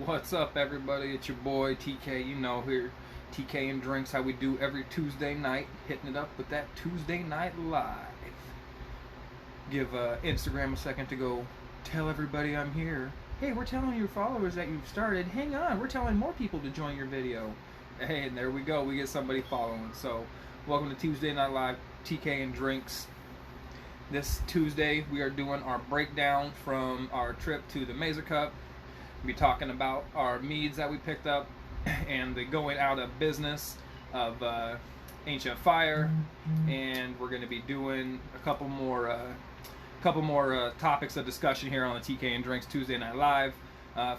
What's up, everybody? It's your boy TK. You know, here, TK and Drinks, how we do every Tuesday night, hitting it up with that Tuesday Night Live. Give Instagram a second to go tell everybody I'm here. Hey, we're telling your followers that you've started. Hang on, we're telling more people to join your video. Hey, and there we go. We get somebody following. So, welcome to Tuesday Night Live, TK and Drinks. This Tuesday, we are doing our breakdown from our trip to the Mazer Cup. We'll be talking about our meads that we picked up and the going out of business of Ancient Fire, and we're going to be doing a couple more topics of discussion here on the TK and Drinks Tuesday Night Live.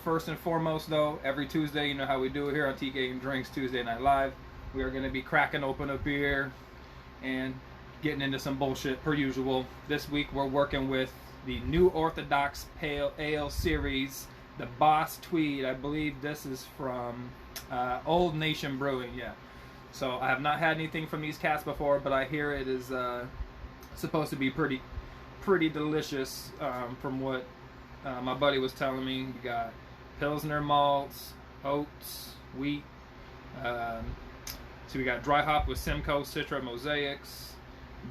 First and foremost, though, every Tuesday, you know how we do it here on TK and Drinks Tuesday Night Live. We are going to be cracking open a beer and getting into some bullshit per usual. This week we're working with the New Orthodox Pale Ale series, the Boss Tweed. I believe this is from Old Nation Brewing, yeah. So I have not had anything from these cats before, but I hear it is supposed to be pretty delicious from what my buddy was telling me. You got Pilsner malts, oats, wheat. So we got dry hop with Simcoe Citra Mosaics,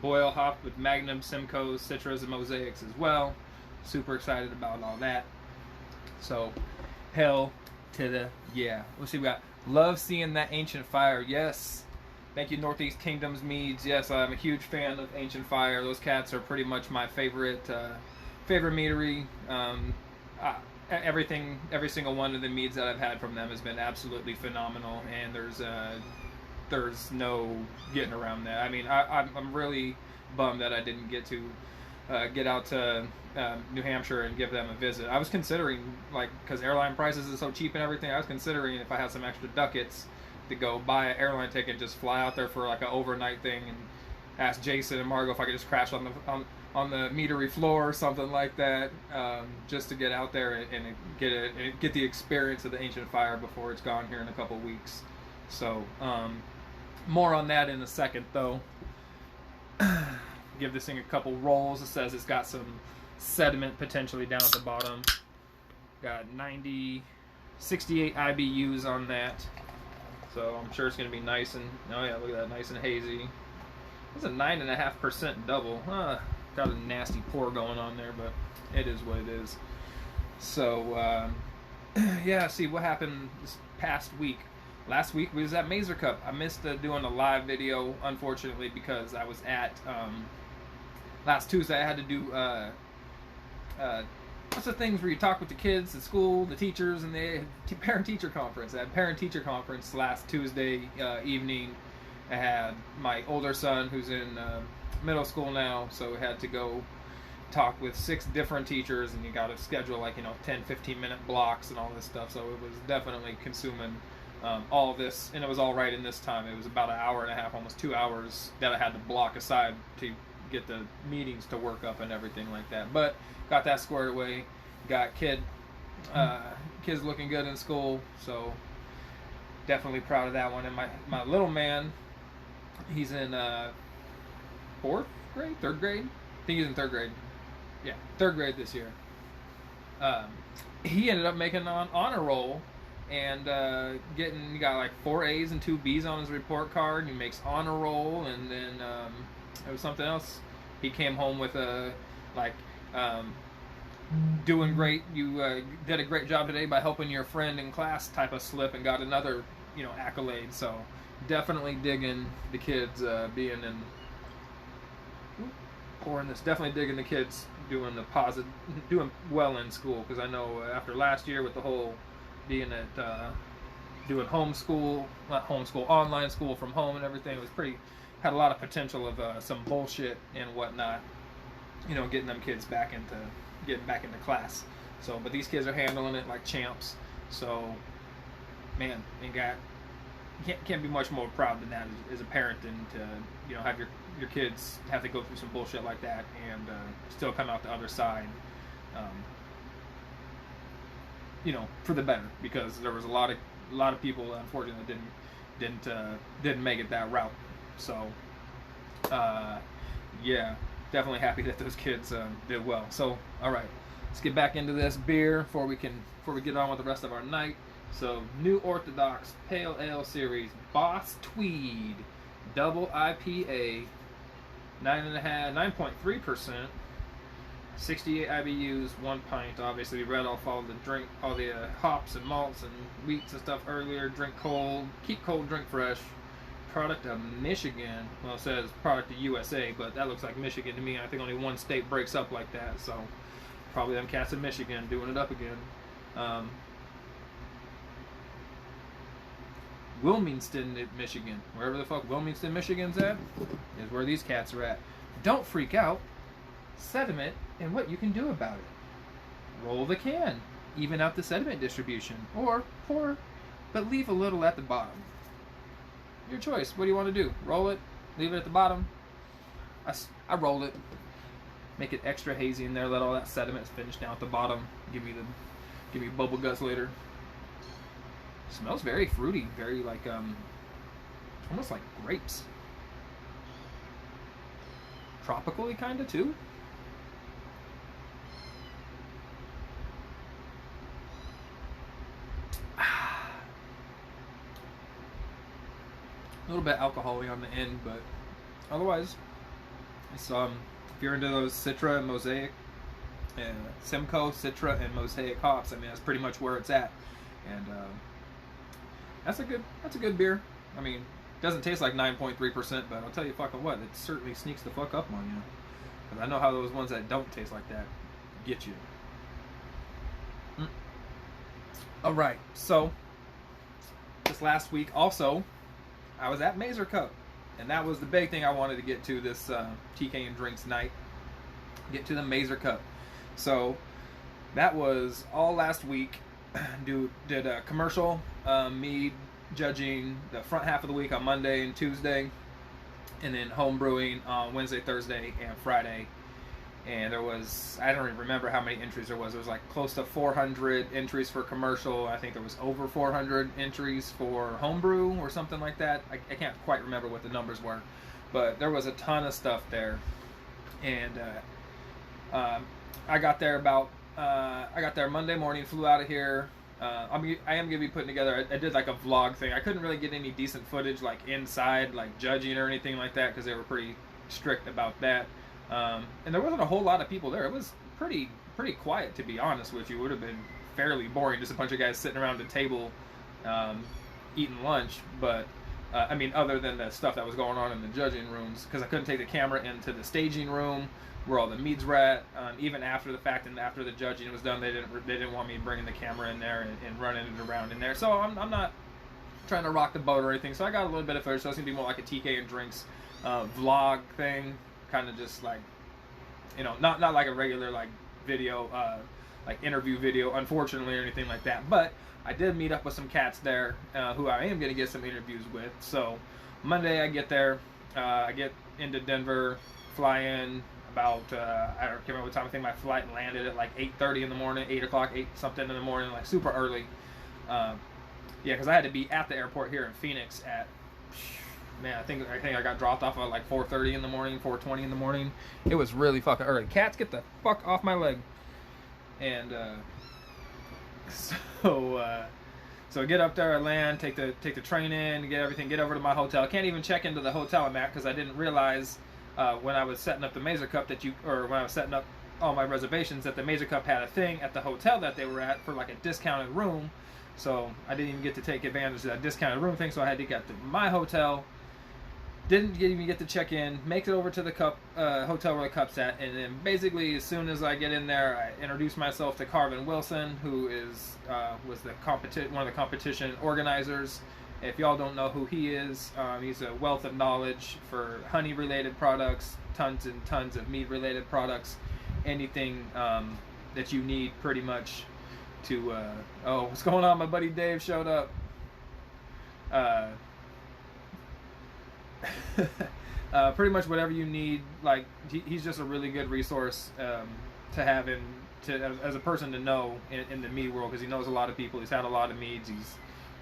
boil hop with Magnum Simcoe Citras and Mosaics as well. Super excited about all that. So, hell to the yeah. Let's see, we got love seeing that Ancient Fire. Yes. Thank you, Northeast Kingdoms Meads. Yes, I'm a huge fan of Ancient Fire. Those cats are pretty much my favorite meadery. Every single one of the meads that I've had from them has been absolutely phenomenal, and there's no getting around that. I mean, I'm really bummed that I didn't get to get out to New Hampshire and give them a visit. I was considering, like, because airline prices are so cheap and everything, I was considering if I had some extra ducats to go buy an airline ticket and just fly out there for like an overnight thing and ask Jason and Margo if I could just crash on the meadery floor or something like that, just to get out there and get the experience of the Ancient Fire before it's gone here in a couple weeks. So, more on that in a second, though. Give this thing a couple rolls. It says it's got some sediment potentially down at the bottom. Got 68 IBUs on that. So I'm sure it's going to be nice and, oh yeah, look at that, nice and hazy. It's a 9.5% double. Got a nasty pour going on there, but it is what it is. So, yeah, see what happened this past week. Last week we was at Mazer Cup. I missed doing a live video, unfortunately, because I was at, last Tuesday I had to do, what's the things where you talk with the kids at school, the teachers, and the parent-teacher conference. I had parent-teacher conference last Tuesday evening. I had my older son who's in middle school now, so I had to go talk with 6 different teachers, and you got to schedule 10-15 minute blocks and all this stuff, so it was definitely consuming all of this, and it was all right in this time. It was about an hour and a half, almost 2 hours that I had to block aside to get the meetings to work up and everything like that. But got that squared away. Got kids looking good in school, so definitely proud of that one. And my little man, he's in 4th grade, 3rd grade. I think he's in 3rd grade. Yeah, 3rd grade this year. He ended up making an honor roll and he got like 4 A's and 2 B's on his report card. He makes honor roll, and then it was something else. He came home with doing great. You did a great job today by helping your friend in class type of slip, and got another accolade. So definitely digging the kids being in pouring this. Definitely digging the kids doing well in school, because I know after last year with the whole being at doing online school from home and everything, it was had a lot of potential of some bullshit and whatnot, getting them kids getting back into class. So, but these kids are handling it like champs. So, man, can't be much more proud than that as a parent, and to have your kids have to go through some bullshit like that and still come out the other side. For the better, because there was a lot of people unfortunately didn't make it that route. So, yeah, definitely happy that those kids did well. So, all right, let's get back into this beer before we get on with the rest of our night. So, New Orthodox Pale Ale Series Boss Tweed Double IPA, 9.3%, 68 IBUs, 1 pint. Obviously, we read off all the hops and malts and wheats and stuff earlier. Drink cold, keep cold, drink fresh. Product of Michigan. Well, it says product of USA, but that looks like Michigan to me. I think only one state breaks up like that, so probably them cats in Michigan doing it up again. Wilmington, Michigan, wherever the fuck Wilmington, Michigan's at, is where these cats are at. Don't freak out. Sediment and what you can do about it. Roll the can, even out the sediment distribution, or pour, but leave a little at the bottom. Your choice. What do you want to do? Roll it, leave it at the bottom. I roll it, make it extra hazy in there, let all that sediment finish down at the bottom. Give me bubble guts later. Smells very fruity, very like almost like grapes. Tropically kinda too. A little bit alcohol-y on the end, but otherwise, it's if you're into those Citra and Mosaic, Simcoe, Citra, and Mosaic hops, I mean that's pretty much where it's at, and that's a good beer. I mean, it doesn't taste like 9.3%, but I'll tell you fucking what, it certainly sneaks the fuck up on you, because I know how those ones that don't taste like that get you. All right, so this last week also, I was at Mazer Cup, and that was the big thing I wanted to get to this TK and Drinks night. Get to the Mazer Cup. So that was all last week. Did a commercial, me judging the front half of the week on Monday and Tuesday, and then home brewing on Wednesday, Thursday, and Friday. And there was, I don't even remember how many entries there was. There was like close to 400 entries for commercial. I think there was over 400 entries for homebrew or something like that. I can't quite remember what the numbers were, but there was a ton of stuff there. And I got there Monday morning, flew out of here. I am going to be putting together, I did like a vlog thing. I couldn't really get any decent footage like inside, like judging or anything like that, because they were pretty strict about that. And there wasn't a whole lot of people there. It was pretty quiet, to be honest with you. It would have been fairly boring, just a bunch of guys sitting around the table eating lunch. But I mean, other than the stuff that was going on in the judging rooms, because I couldn't take the camera into the staging room where all the meads were at. Even after the fact and after the judging was done, they didn't want me bringing the camera in there and running it around in there. So I'm not trying to rock the boat or anything. So I got a little bit of footage. So it's gonna be more like a TK and Drinks vlog thing. Kind of just like, you know, not like a regular like video, like interview video, unfortunately, or anything like that. But I did meet up with some cats there who I am going to get some interviews with. So Monday I get there, I get into Denver, fly in about, I don't remember what time. I think my flight landed at like 8:30 in the morning, 8 o'clock, 8 something in the morning, like super early. Yeah, because I had to be at the airport here in Phoenix at, man, I think I got dropped off at like 4:30 in the morning, 4:20 in the morning. It was really fucking early. Cats, get the fuck off my leg. And so I get up there, I land, take the train in, get over to my hotel. I can't even check into the hotel I'm at because I didn't realize when I was setting up the Mazer Cup when I was setting up all my reservations, that the Mazer Cup had a thing at the hotel that they were at for like a discounted room. So I didn't even get to take advantage of that discounted room thing. So I had to get to my hotel. Didn't even get to check in, make it over to the hotel where the cup's at, and then basically as soon as I get in there, I introduce myself to Carvin Wilson, who was one of the competition organizers. If y'all don't know who he is, he's a wealth of knowledge for honey-related products, tons and tons of mead-related products, anything that you need pretty much to. Oh, what's going on? My buddy Dave showed up. Pretty much whatever you need. Like he's just a really good resource to have as a person to know in the mead world, because he knows a lot of people. He's had a lot of meads. He's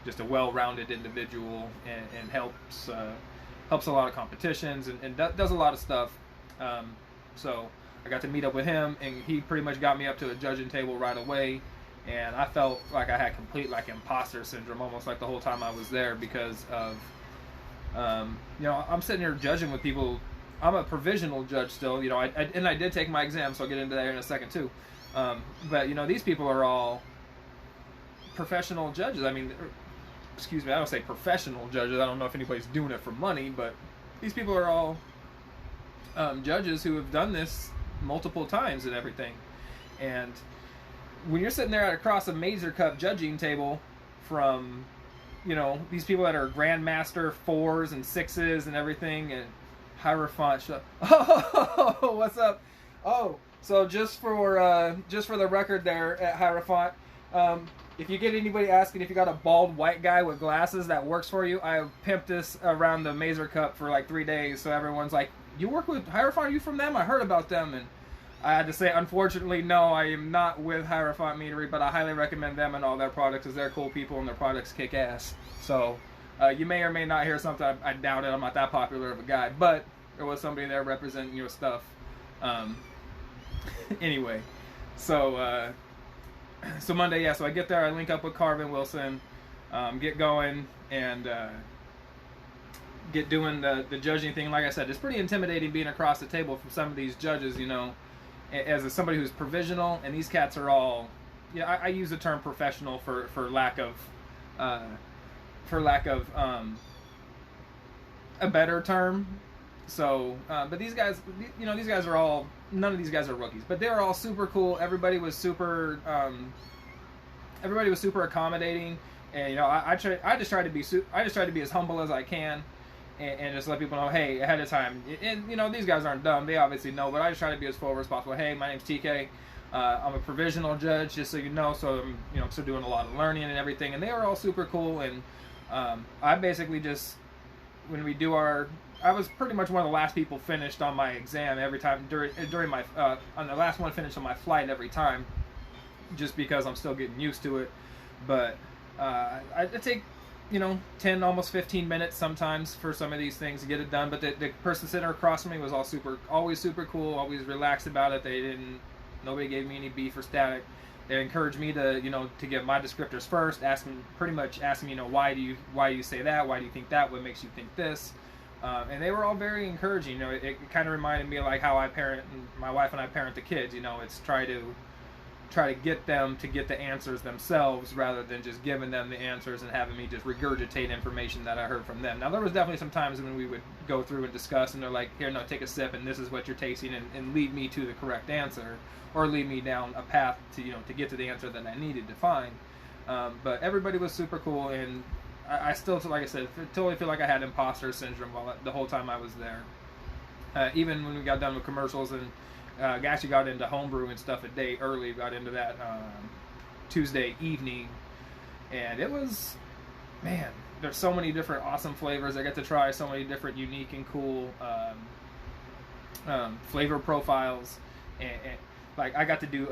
just a well-rounded individual and helps a lot of competitions and does a lot of stuff. So I got to meet up with him, and he pretty much got me up to the judging table right away. And I felt like I had complete like imposter syndrome, almost like the whole time I was there, because of, I'm sitting here judging with people. I'm a provisional judge still, and I did take my exam, so I'll get into that in a second too. But these people are all professional judges. I mean, excuse me, I don't say professional judges. I don't know if anybody's doing it for money, but these people are all judges who have done this multiple times and everything. And when you're sitting there across a Mazer Cup judging table from, these people that are Grandmaster 4s and 6s and everything, and Hierophant, oh, what's up? Oh, so just for the record there at Hierophant, if you get anybody asking if you got a bald white guy with glasses that works for you, I pimped this around the Mazer Cup for like 3 days, so everyone's like, you work with Hierophant? Are you from them? I heard about them. And I had to say, unfortunately, no, I am not with Hierophant Meadery, but I highly recommend them and all their products, because they're cool people and their products kick ass. So you may or may not hear something. I doubt it. I'm not that popular of a guy, but there was somebody there representing your stuff. Anyway, so Monday, yeah, so I get there, I link up with Carvin Wilson, get going, and get doing the judging thing. Like I said, it's pretty intimidating being across the table from some of these judges, as somebody who's provisional, and these cats are all, I use the term professional for lack of a better term. So, but these guys, these guys are all, none of these guys are rookies, but they were all super cool. Everybody was super accommodating, and I just try to be as humble as I can, and just let people know, hey, ahead of time. And these guys aren't dumb; they obviously know, but I just try to be as forward as possible. Hey, my name's TK. I'm a provisional judge, just so you know. So I'm still doing a lot of learning and everything, and they were all super cool. And I basically just, when we do I was pretty much one of the last people finished on my exam every time during my on the last one finished on my flight every time, just because I'm still getting used to it. But I take 10, almost 15 minutes sometimes for some of these things to get it done. But the person sitting across from me was always super cool, always relaxed about it. Nobody gave me any beef or static. They encouraged me to to give my descriptors first, asking me why do you say that, why do you think that, what makes you think this. And they were all very encouraging. It kind of reminded me of like how I parent, and my wife and I parent the kids. It's try to get them to get the answers themselves, rather than just giving them the answers and having me just regurgitate information that I heard from them. Now, there was definitely some times when we would go through and discuss, and they're like, here, no, take a sip, and this is what you're tasting, and lead me to the correct answer, or lead me down a path to to get to the answer that I needed to find. But everybody was super cool, and I still, like I said, totally feel like I had imposter syndrome the whole time I was there. Even when we got done with commercials, and actually got into homebrew and stuff a day early, got into that Tuesday evening, and it was, man, there's so many different awesome flavors. I got to try so many different unique and cool flavor profiles, and like I got to do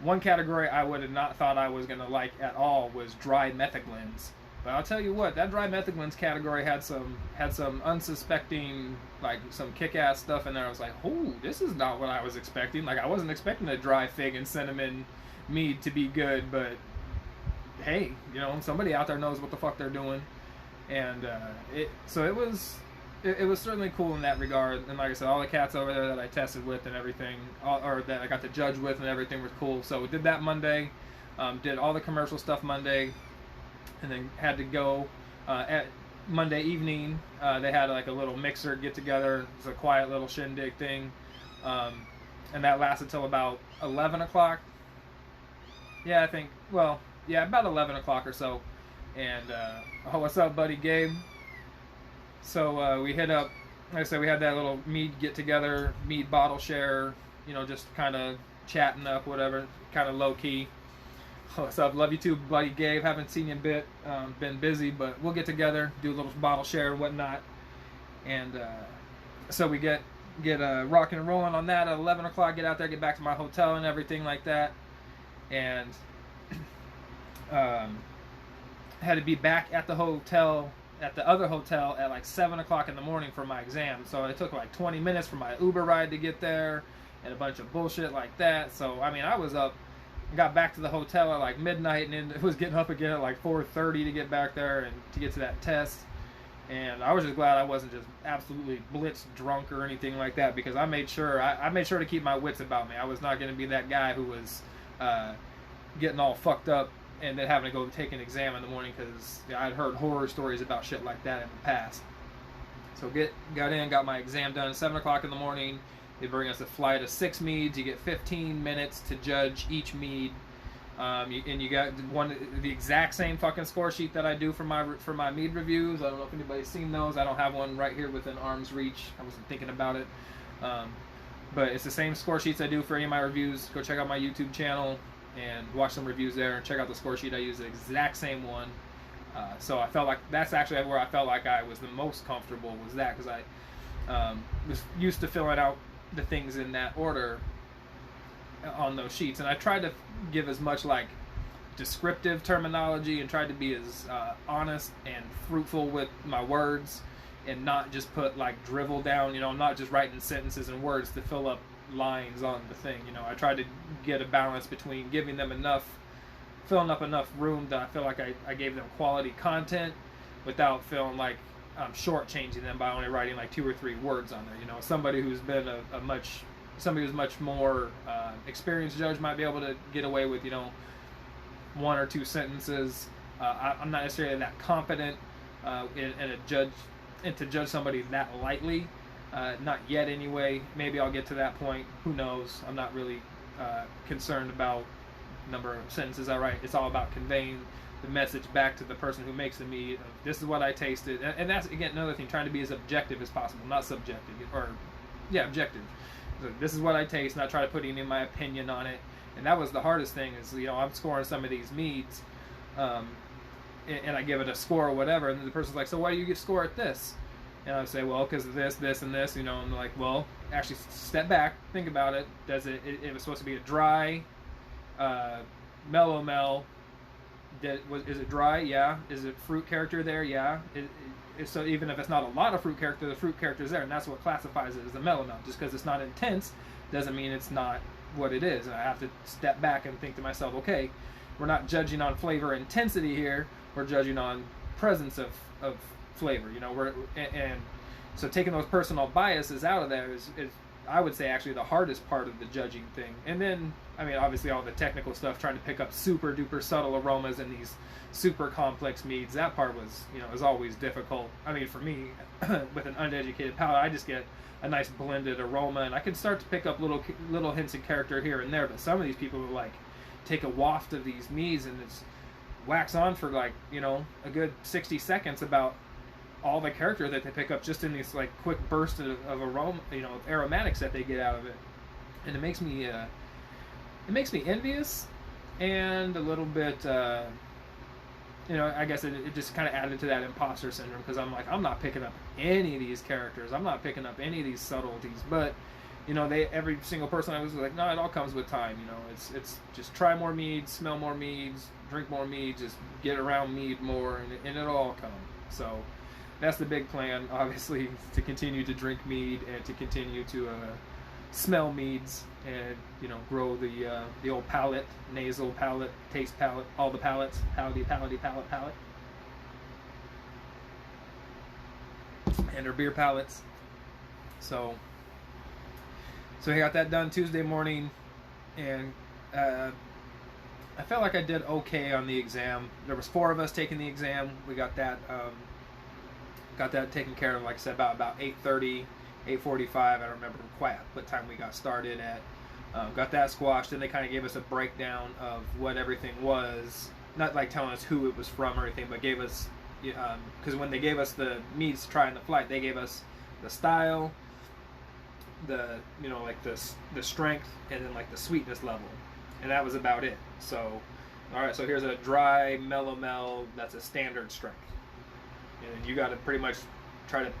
one category I would have not thought I was going to like at all was dry metheglins. But I'll tell you what, that dry metheglins category had some unsuspecting, like some kick-ass stuff in there. I was like, oh, this is not what I was expecting. Like, I wasn't expecting a dry fig and cinnamon mead to be good, but hey, somebody out there knows what the fuck they're doing. And it was certainly cool in that regard. And like I said, all the cats over there that I tested with and everything, or that I got to judge with and everything, was cool. So we did that Monday, did all the commercial stuff Monday, and then had to go at Monday evening. They had like a little mixer get together. It's a quiet little shindig thing, and that lasted till about 11 o'clock. Yeah, I think. Well, yeah, about 11 o'clock or so. And oh, what's up, buddy Gabe? So we hit up. Like I said, we had that little mead get together, mead bottle share. Just kind of chatting up, whatever, kind of low key. What's up? Love you too, buddy Gabe. Haven't seen you in a bit. Been busy, but we'll get together, do a little bottle share and whatnot. And so we get rocking and rolling on that at 11 o'clock. Get out there, get back to my hotel and everything like that. And had to be back at the hotel, at the other hotel, at like 7 o'clock in the morning for my exam. So it took like 20 minutes for my Uber ride to get there. and a bunch of bullshit like that. So I mean, I was up, got back to the hotel at like midnight, and then was getting up again at like 4:30 to get back there and to get to that test. And I was just glad I wasn't just absolutely blitzed drunk or anything like that, because I made sure to keep my wits about me. I was not going to be that guy who was getting all fucked up and then having to go take an exam in the morning, because I'd heard horror stories about shit like that in the past. So got my exam done at 7 o'clock in the morning. They bring us a flight of 6 meads. You get 15 minutes to judge each mead. You got the exact same fucking score sheet that I do for my mead reviews. I don't know if anybody's seen those. I don't have one right here within arm's reach. I wasn't thinking about it. But it's the same score sheets I do for any of my reviews. Go check out my YouTube channel and watch some reviews there. Check out the score sheet. I use the exact same one. So I felt like that's actually where I felt like I was the most comfortable, was that, because I was used to filling out the things in that order on those sheets, and I tried to give as much like descriptive terminology and tried to be as honest and fruitful with my words, and not just put like drivel down, not just writing sentences and words to fill up lines on the thing. I tried to get a balance between giving them filling up enough room that I feel like I gave them quality content without feeling like I'm shortchanging them by only writing like 2 or 3 words on there. Somebody who's been somebody who's much more experienced judge might be able to get away with 1 or 2 sentences. I'm not necessarily that competent in a judge, and to judge somebody that lightly, not yet anyway. Maybe I'll get to that point, who knows. I'm not really concerned about number of sentences I write. It's all about conveying the message back to the person who makes the mead. This is what I tasted, and that's again another thing, trying to be as objective as possible, not subjective, objective. So this is what I taste, not try to put any of my opinion on it. And that was the hardest thing, is I'm scoring some of these meads, and I give it a score or whatever, and then the person's like, so why do you score at this? And I say, well, because of this, this, and this, and they're like, well, actually step back, think about it. It was supposed to be a dry, mellow. Is it dry? Yeah. Is it fruit character there? Yeah. So even if it's not a lot of fruit character, the fruit character is there, and that's what classifies it as a mellow melt. Just because it's not intense doesn't mean it's not what it is. And I have to step back and think to myself, okay, we're not judging on flavor intensity here, we're judging on presence of flavor. And so taking those personal biases out of there is I would say actually the hardest part of the judging thing. And then, I mean, obviously all the technical stuff, trying to pick up super duper subtle aromas in these super complex meads, that part was, is always difficult. I mean, for me, with an uneducated palate, I just get a nice blended aroma, and I can start to pick up little hints of character here and there. But some of these people will like take a waft of these meads and it's wax on for like, a good 60 seconds about all the character that they pick up just in these like quick bursts of aroma, aromatics that they get out of it. And it makes me envious, and a little bit, I guess it just kind of added to that imposter syndrome, because I'm like, I'm not picking up any of these characters, I'm not picking up any of these subtleties, but every single person I was like, no, it all comes with time. It's just try more meads, smell more meads, drink more meads, just get around mead more, and it'll all come. So that's the big plan, obviously, to continue to drink mead and to continue to smell meads, and grow the old palate, nasal palate, taste palate, all the palates, palate, and our beer palates. So I got that done Tuesday morning, and I felt like I did okay on the exam. There was 4 of us taking the exam. We got that taken care of, like I said, about 8:30, 8:45. I don't remember quite what time we got started at. Got that squashed. Then they kind of gave us a breakdown of what everything was. Not like telling us who it was from or anything, but gave us, because when they gave us the meads to try in the flight, they gave us the style, the the strength, and then like the sweetness level, and that was about it. So, all right, so here's a dry mellow that's a standard strength, and you got to pretty much try to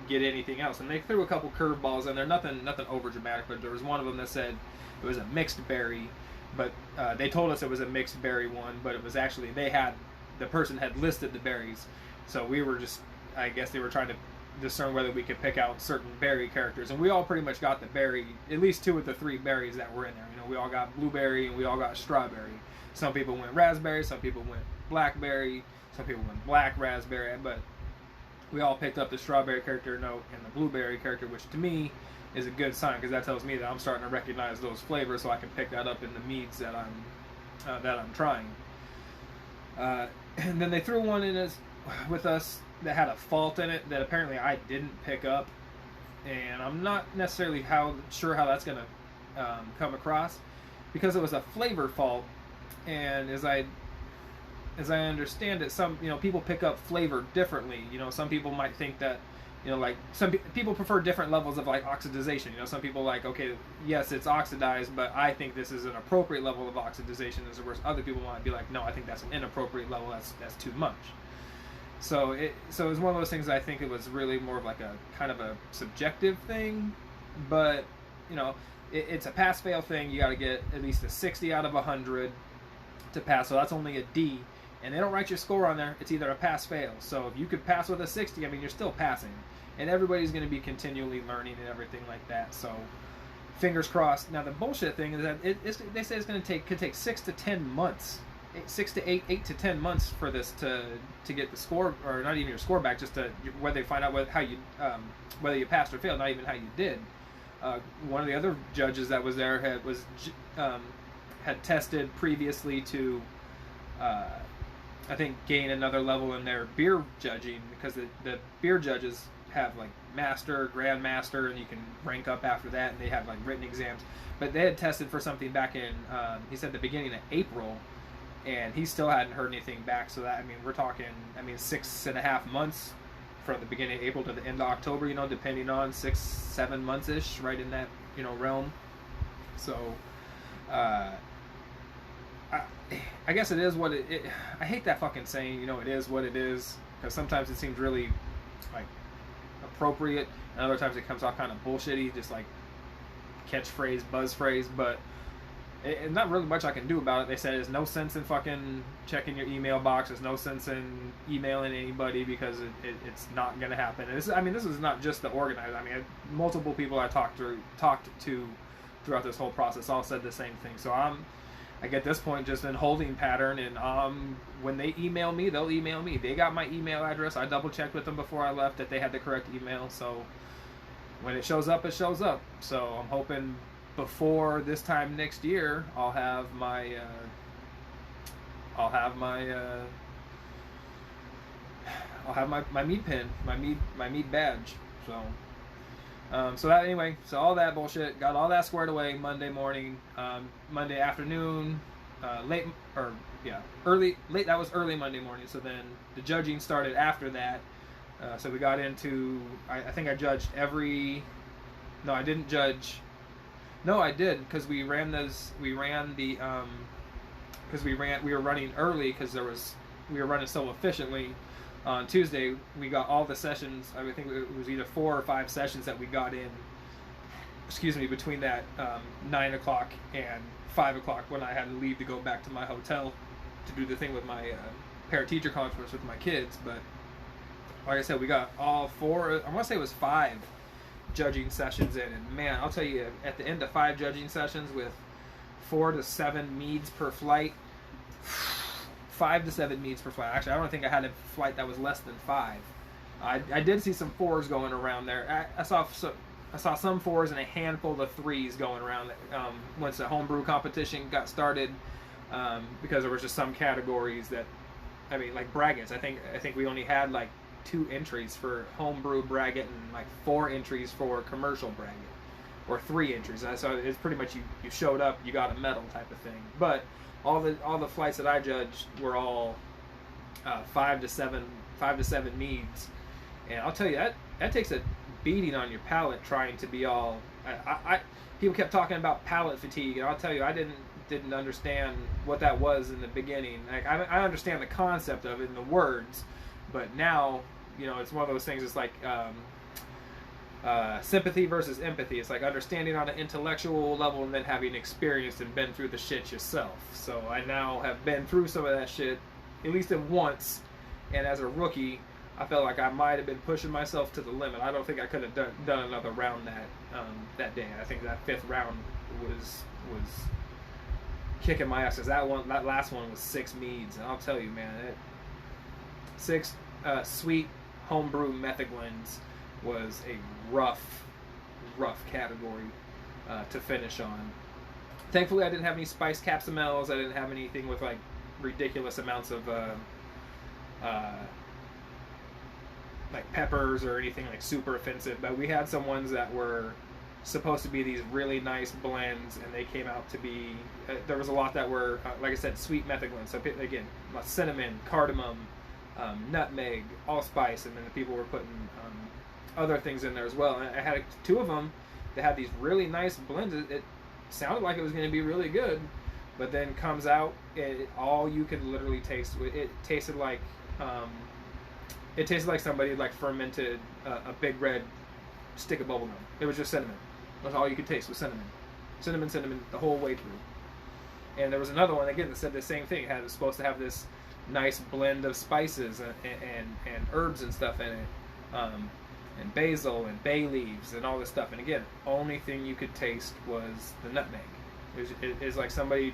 get anything else. And they threw a couple curveballs in there, nothing over dramatic, but there was one of them that said it was a mixed berry, but they told us it was a mixed berry one, but it was actually the person had listed the berries, so we were just, I guess they were trying to discern whether we could pick out certain berry characters. And we all pretty much got the berry, at least 2 of the 3 berries that were in there. You know, we all got blueberry and we all got strawberry. Some people went raspberry, some people went blackberry, some people went black raspberry, but we all picked up the strawberry character note and the blueberry character, which to me is a good sign, because that tells me that I'm starting to recognize those flavors, so I can pick that up in the meads that I'm trying. And then they threw one in with us that had a fault in it that apparently I didn't pick up, and I'm not necessarily sure how that's going to come across, because it was a flavor fault, and as I understand it, some people pick up flavor differently. Some people might think that like some people prefer different levels of like oxidization. Some people like, okay, yes, it's oxidized, but I think this is an appropriate level of oxidization. Whereas other people might be like, no, I think that's an inappropriate level. That's too much. So it was one of those things. I think it was really more of like a kind of a subjective thing, but it's a pass-fail thing. You got to get at least a 60 out of 100 to pass. So that's only a D, and they don't write your score on there. It's either a pass-fail. So if you could pass with a 60, I mean, you're still passing, and everybody's going to be continually learning and everything like that. So fingers crossed. Now the bullshit thing is that they say it's going to take 6 to 10 months. 6 to 8 to 10 months for this to get the score, or not even your score back, just to whether they find out whether you passed or failed, not even how you did. One of the other judges that was there had tested previously to I think gain another level in their beer judging, because the beer judges have like master, grandmaster, and you can rank up after that, and they have like written exams. But they had tested for something back in he said the beginning of April, and he still hadn't heard anything back. So that, I mean, we're talking 6.5 months from the beginning of April to the end of October, depending on 6-7 months ish, right in that realm. So I guess it is what it I hate that fucking saying, it is what it is, because sometimes it seems really like appropriate, and other times it comes off kind of bullshitty, just like catchphrase, buzz phrase. But and not really much I can do about it. They said there's no sense in fucking checking your email box. There's no sense in emailing anybody, because it's not going to happen. And this is not just the organizer. Multiple people I talked to throughout this whole process all said the same thing. So I get this point just in holding pattern, and when they email me, they'll email me. They got my email address. I double checked with them before I left that they had the correct email. So when it shows up, it shows up. So I'm hoping before this time next year, I'll have my mead pin, my mead badge. So that anyway. So all that bullshit, got all that squared away Monday morning, Monday afternoon, early. That was early Monday morning. So then the judging started after that. So we got into. I think I judged every. No, I didn't judge. No, I did, because we were running early because we were running so efficiently. On Tuesday, we got all the sessions. I think it was either 4 or 5 sessions that we got in. Between that 9 o'clock and 5 o'clock, when I had to leave to go back to my hotel to do the thing with my parent-teacher conference with my kids. But like I said, we got all 4. I want to say it was 5 judging sessions in, and man, I'll tell you, at the end of 5 judging sessions with 4 to 7 meads per flight, 5 to 7 meads per flight. Actually, I don't think I had a flight that was less than 5. I did see some 4s going around there. I saw some 4s and a handful of 3s going around once the homebrew competition got started, because there was just some categories that, like braggots. I think we only had like 2 entries for homebrew braggot and like 4 entries for commercial braggot, or 3 entries. So it's pretty much you showed up, you got a medal type of thing. But all the flights that I judged were all 5 to 7 meads, and I'll tell you that takes a beating on your palate trying to be all. People kept talking about palate fatigue, and I'll tell you, I didn't understand what that was in the beginning. Like I understand the concept of it and the words, but now it's one of those things. It's like sympathy versus empathy. It's like understanding on an intellectual level and then having experienced and been through the shit yourself. So I now have been through some of that shit, at least once, and as a rookie, I felt like I might have been pushing myself to the limit. I don't think I could have done another round that day. I think that fifth round was kicking my ass. Cause that last one was 6 meads, and I'll tell you, man, 6 sweet homebrew metheglins was a rough category to finish on. Thankfully, I didn't have any spice capsamels. I didn't have anything with like ridiculous amounts of like peppers or anything like super offensive. But we had some ones that were supposed to be these really nice blends, and they came out to be. There was a lot that were, like I said, sweet metheglin. So again, cinnamon, cardamom, nutmeg, allspice, and then the people were putting other things in there as well. And I had 2 of them that had these really nice blends. It sounded like it was going to be really good, but then comes out, all you could literally taste. It tasted like somebody like fermented a big red stick of bubble gum. It was just cinnamon. That's all you could taste was cinnamon the whole way through. And there was another one again that said the same thing. It was supposed to have this nice blend of spices and herbs and stuff in it, and basil and bay leaves and all this stuff. And again, only thing you could taste was the nutmeg. It's like somebody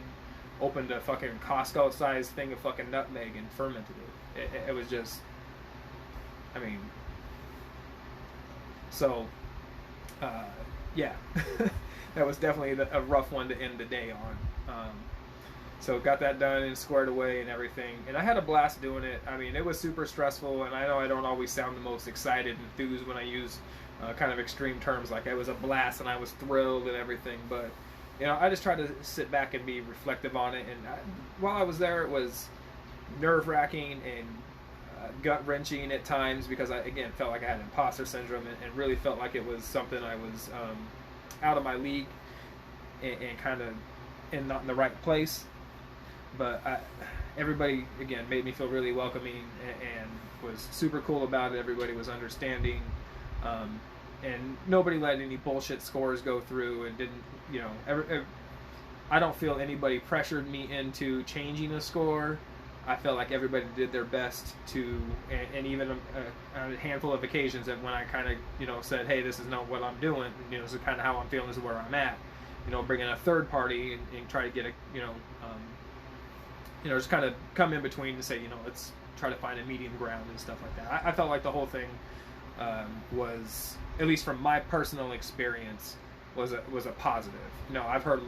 opened a fucking Costco-sized thing of fucking nutmeg and fermented it. It was just, I mean, so, yeah, that was definitely a rough one to end the day on. So got that done and squared away and everything. And I had a blast doing it. I mean, it was super stressful, and I know I don't always sound the most excited and enthused when I use kind of extreme terms like it was a blast and I was thrilled and everything. But, you know, I just tried to sit back and be reflective on it. And while I was there, it was nerve-wracking and gut-wrenching at times because I, again, felt like I had imposter syndrome and really felt like it was something I was out of my league and kind of not in the right place. But everybody, again, made me feel really welcoming and was super cool about it. Everybody was understanding. And nobody let any bullshit scores go through and didn't, you know, I don't feel anybody pressured me into changing a score. I felt like everybody did their best to, and even a handful of occasions that when I kind of, you know, said, hey, this is not what I'm doing, you know, this is kind of how I'm feeling, this is where I'm at, you know, bring in a third party and try to get a, you know, just kind of come in between to say, you know, let's try to find a medium ground and stuff like that. I felt like the whole thing was, at least from my personal experience, was a positive. You know, I've heard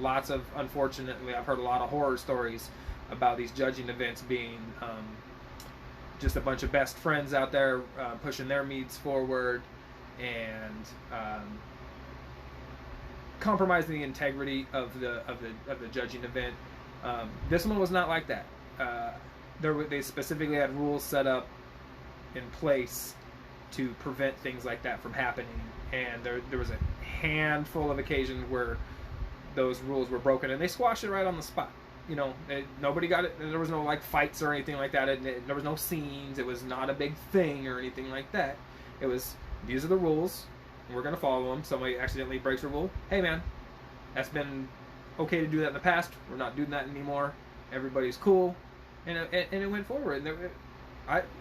unfortunately, I've heard a lot of horror stories about these judging events being just a bunch of best friends out there pushing their meads forward and compromising the integrity of the judging event. This one was not like that. They specifically had rules set up in place to prevent things like that from happening, and there was a handful of occasions where those rules were broken, and they squashed it right on the spot. You know, nobody got it. There was no like fights or anything like that. There was no scenes. It was not a big thing or anything like that. It was, these are the rules, and we're gonna follow them. Somebody accidentally breaks a rule. Hey man, that's been okay to do that in the past. We're not doing that anymore. Everybody's cool, and it went forward. And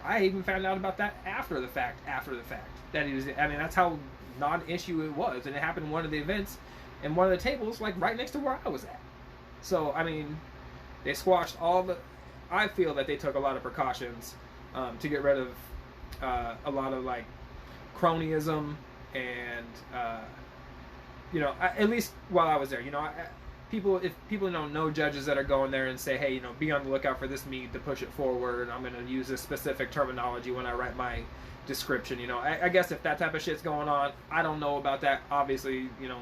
I even found out about that after the fact. That it was, I mean, that's how non-issue it was, and it happened in one of the events, and one of the tables like right next to where I was at. So I mean, they squashed all the. I feel that they took a lot of precautions to get rid of a lot of like cronyism and you know, at least while I was there, you know, if people don't know judges that are going there and say, hey, you know, be on the lookout for this mead to push it forward. I'm going to use this specific terminology when I write my description. You know, I guess if that type of shit's going on, I don't know about that. Obviously, you know,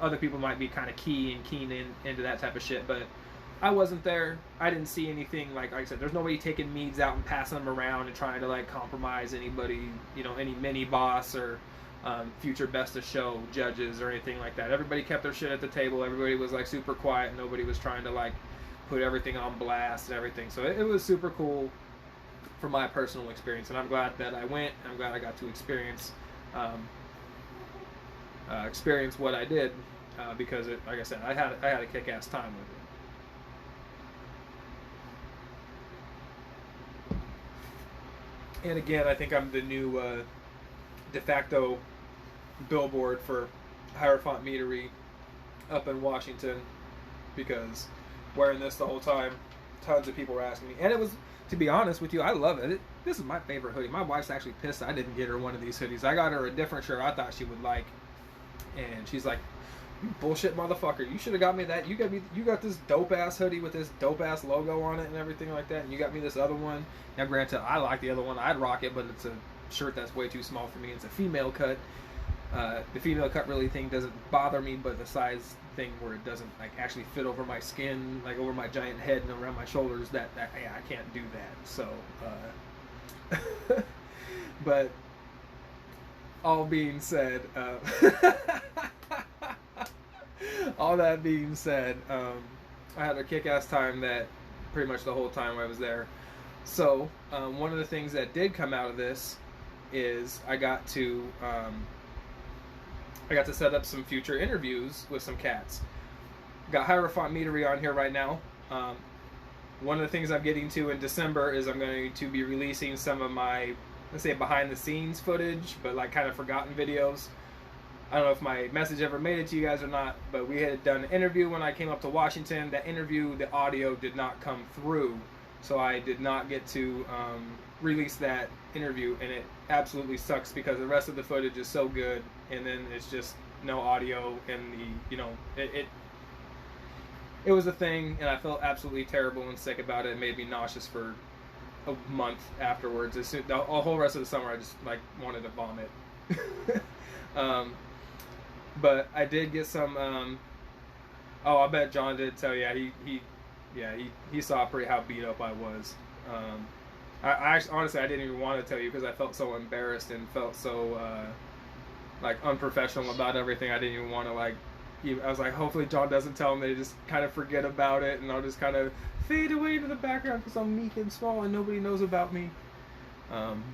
other people might be kind of keen into that type of shit, but I wasn't there. I didn't see anything like I said. There's nobody taking meads out and passing them around and trying to like compromise anybody. You know, any mini boss or future best of show judges or anything like that. Everybody kept their shit at the table. Everybody was like super quiet. Nobody was trying to like put everything on blast and everything. So it was super cool from my personal experience, and I'm glad that I went. I'm glad I got to experience what I did because it, like I said, I had a kick-ass time with it. And again, I think I'm the new de facto billboard for Hierophant Meadery up in Washington, because wearing this the whole time, tons of people were asking me. And it was, to be honest with you, I love it. This is my favorite hoodie. My wife's actually pissed I didn't get her one of these hoodies. I got her a different shirt I thought she would like, and she's like, "You bullshit motherfucker, you should have got me that. You got this dope ass hoodie with this dope ass logo on it and everything like that, and you got me this other one." Now granted, I like the other one, I'd rock it, but it's a shirt that's way too small for me. It's a female cut. The female cut really thing doesn't bother me, but the size thing where it doesn't like actually fit over my skin, like over my giant head and around my shoulders, that yeah, I can't do that. So but all being said, all that being said, I had a kick-ass time that pretty much the whole time I was there. So one of the things that did come out of this is I got to set up some future interviews with some cats. Got Hierophant Meadery on here right now. One of the things I'm getting to in December is I'm going to be releasing some of my, let's say, behind the scenes footage, but like kind of forgotten videos. I don't know if my message ever made it to you guys or not, but we had done an interview when I came up to Washington. That interview, the audio did not come through, so I did not get to release that interview, and it absolutely sucks because the rest of the footage is so good, and then it's just no audio, and it was a thing, and I felt absolutely terrible and sick about it. It made me nauseous for a month afterwards. The whole rest of the summer I just like wanted to vomit. But I did get some I bet John did tell you, he saw pretty how beat up I was. I honestly, I didn't even want to tell you because I felt so embarrassed and felt so like unprofessional about everything. I didn't even want to I was like, hopefully John doesn't tell me to just kind of forget about it, and I'll just kind of fade away into the background because I'm meek and small and nobody knows about me.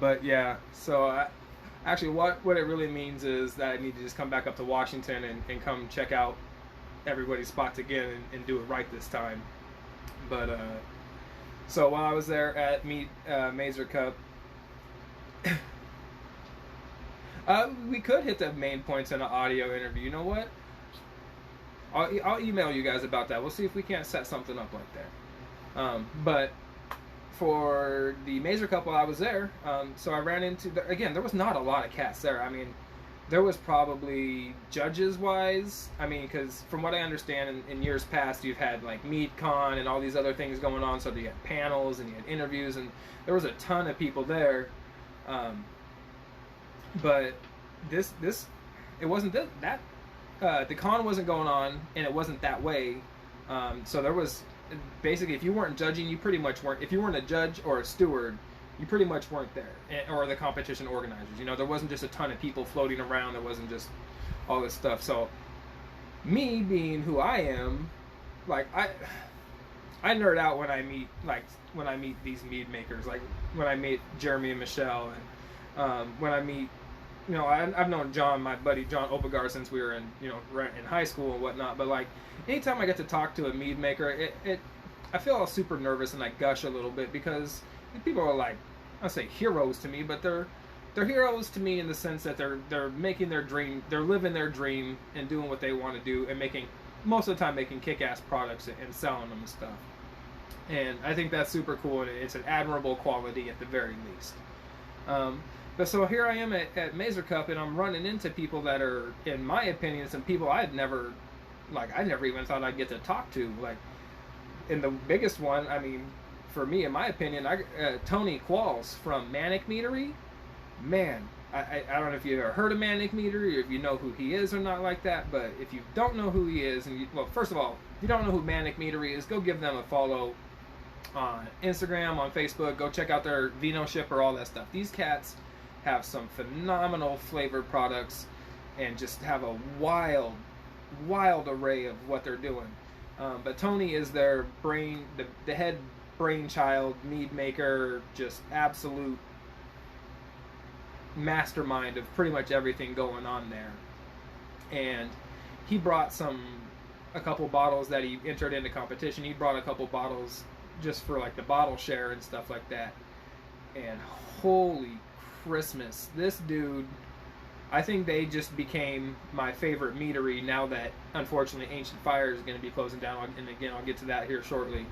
But yeah, so actually what it really means is that I need to just come back up to Washington and come check out everybody's spots again and do it right this time. But so while I was there at Mazer Cup, we could hit the main points in an audio interview. You know what? I'll email you guys about that. We'll see if we can't set something up like that. But for the Mazer Cup while I was there, so I ran into, again, there was not a lot of cats there. I mean, there was probably judges-wise, I mean, because from what I understand, in years past, you've had like MeadCon and all these other things going on, so you had panels and you had interviews, and there was a ton of people there. But this it wasn't that the con wasn't going on, and it wasn't that way. So there was basically, if you weren't judging, you pretty much weren't. If you weren't a judge or a steward, you pretty much weren't there, or the competition organizers. You know, there wasn't just a ton of people floating around. There wasn't just all this stuff. So me being who I am, like I nerd out when I meet these mead makers, like when I meet Jeremy and Michelle, and when I meet, you know, I've known John, my buddy John Opagar, since we were in high school and whatnot. But like anytime I get to talk to a mead maker, I feel all super nervous and I gush a little bit because people are like, I say heroes to me, but they're heroes to me in the sense that they're making their dream, they're living their dream and doing what they want to do, and most of the time making kick-ass products and selling them and stuff. And I think that's super cool, and it's an admirable quality at the very least. But so here I am at Mazer Cup, and I'm running into people that are, in my opinion, some people I never even thought I'd get to talk to. Like, and the biggest one, I mean, for me, in my opinion, Tony Qualls from Manic Meadery. Man, I don't know if you've ever heard of Manic Meadery or if you know who he is or not like that, but if you don't know who he is, well, first of all, if you don't know who Manic Meadery is, go give them a follow on Instagram, on Facebook. Go check out their Vino Shipper, all that stuff. These cats have some phenomenal flavored products and just have a wild array of what they're doing. But Tony is their brain, the head brainchild, mead maker, just absolute mastermind of pretty much everything going on there. And he brought a couple bottles that he entered into competition. He brought a couple bottles just for like the bottle share and stuff like that. And holy Christmas, this dude, I think they just became my favorite meadery now that, unfortunately, Ancient Fire is going to be closing down. And again, I'll get to that here shortly.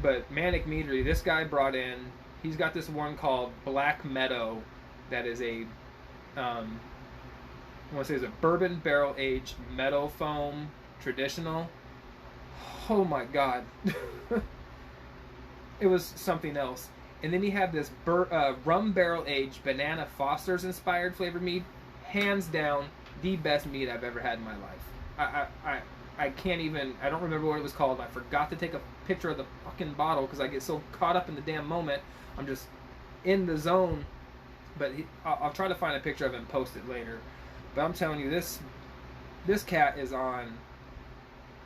But Manic Meadery, this guy brought in, he's got this one called Black Meadow that is a, I want to say it's a bourbon barrel aged meadow foam traditional. Oh my God. It was something else. And then he had this rum barrel aged Banana Foster's inspired flavored mead. Hands down, the best mead I've ever had in my life. I can't even, I don't remember what it was called. I forgot to take a picture of the fucking bottle because I get so caught up in the damn moment. I'm just in the zone. But I'll try to find a picture of him and post it later. But I'm telling you, this cat is on,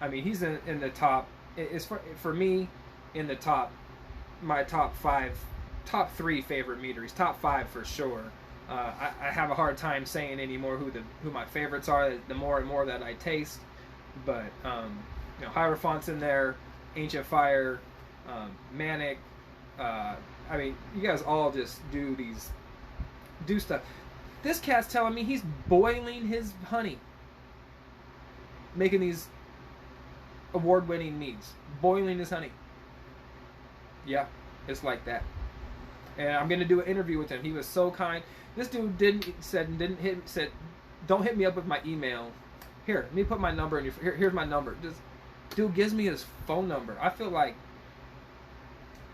I mean, he's in the top, it's for me, in the top, my top 3 favorite meaderies, top 5 for sure. I have a hard time saying anymore who my favorites are, the more and more that I taste. But you know, Hierophant's in there, Ancient Fire, Manic. I mean, you guys all just do stuff. This cat's telling me he's boiling his honey, making these award-winning meads, boiling his honey. Yeah, it's like that. And I'm gonna do an interview with him. He was so kind. This dude said, don't hit me up with my email. Here, let me put my number in your. Here's my number. Just dude gives me his phone number. I feel like